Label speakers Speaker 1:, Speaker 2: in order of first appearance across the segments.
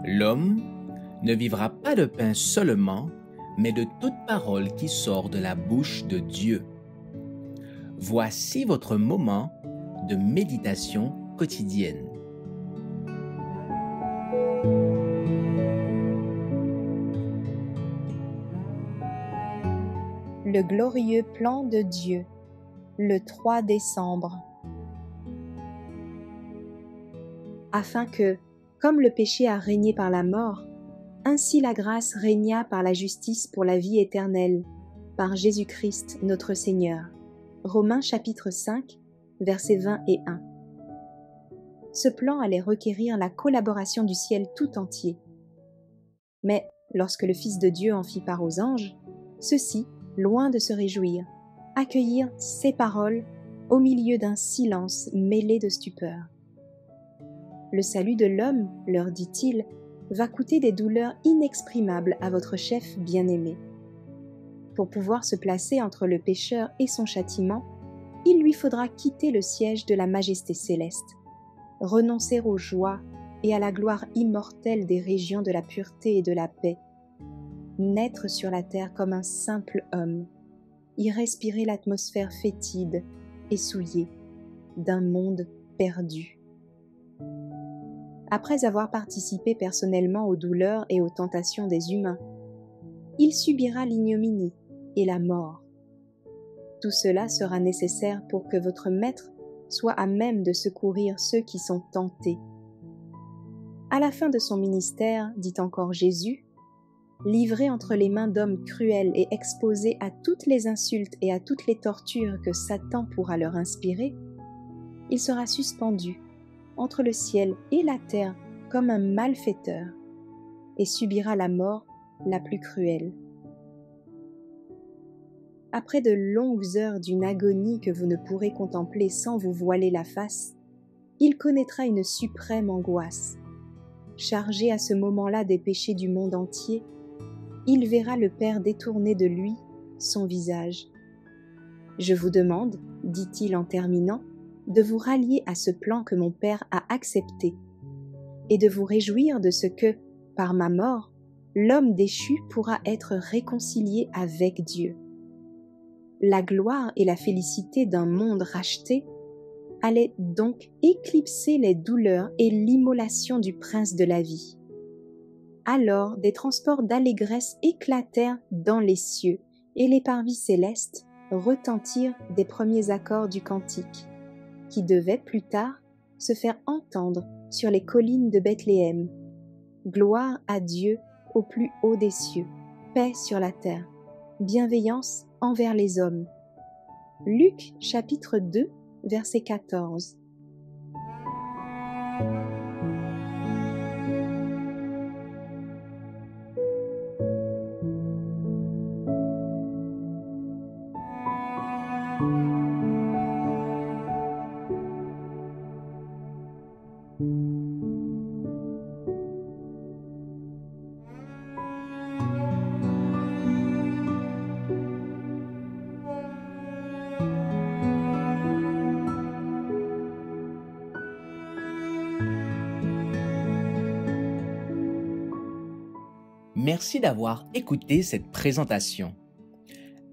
Speaker 1: L'homme ne vivra pas de pain seulement, mais de toute parole qui sort de la bouche de Dieu. Voici votre moment de méditation quotidienne.
Speaker 2: Le glorieux plan de Dieu, le 3 décembre. Afin que, comme le péché a régné par la mort, ainsi la grâce régna par la justice pour la vie éternelle, par Jésus-Christ notre Seigneur. Romains chapitre 5, versets 20 et 1. Ce plan allait requérir la collaboration du ciel tout entier. Mais lorsque le Fils de Dieu en fit part aux anges, ceux-ci, loin de se réjouir, accueillirent ces paroles au milieu d'un silence mêlé de stupeur. Le salut de l'homme, leur dit-il, va coûter des douleurs inexprimables à votre chef bien-aimé. Pour pouvoir se placer entre le pécheur et son châtiment, il lui faudra quitter le siège de la majesté céleste, renoncer aux joies et à la gloire immortelle des régions de la pureté et de la paix, naître sur la terre comme un simple homme, y respirer l'atmosphère fétide et souillée d'un monde perdu. Après avoir participé personnellement aux douleurs et aux tentations des humains, il subira l'ignominie et la mort. Tout cela sera nécessaire pour que votre Maître soit à même de secourir ceux qui sont tentés. À la fin de son ministère, dit encore Jésus, livré entre les mains d'hommes cruels et exposé à toutes les insultes et à toutes les tortures que Satan pourra leur inspirer, il sera suspendu entre le ciel et la terre comme un malfaiteur et subira la mort la plus cruelle. Après de longues heures d'une agonie que vous ne pourrez contempler sans vous voiler la face, il connaîtra une suprême angoisse. Chargé à ce moment-là des péchés du monde entier, il verra le Père détourner de lui son visage. « Je vous demande, dit-il en terminant, de vous rallier à ce plan que mon Père a accepté et de vous réjouir de ce que, par ma mort, l'homme déchu pourra être réconcilié avec Dieu. La gloire et la félicité d'un monde racheté allaient donc éclipser les douleurs et l'immolation du prince de la vie. Alors des transports d'allégresse éclatèrent dans les cieux, et les parvis célestes retentirent des premiers accords du cantique, qui devait plus tard se faire entendre sur les collines de Bethléem. Gloire à Dieu au plus haut des cieux, paix sur la terre, bienveillance envers les hommes. Luc chapitre 2, verset 14.
Speaker 1: Merci d'avoir écouté cette présentation.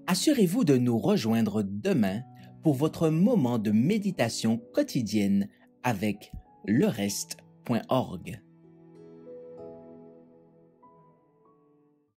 Speaker 1: Assurez-vous de nous rejoindre demain pour votre moment de méditation quotidienne avec lereste.org.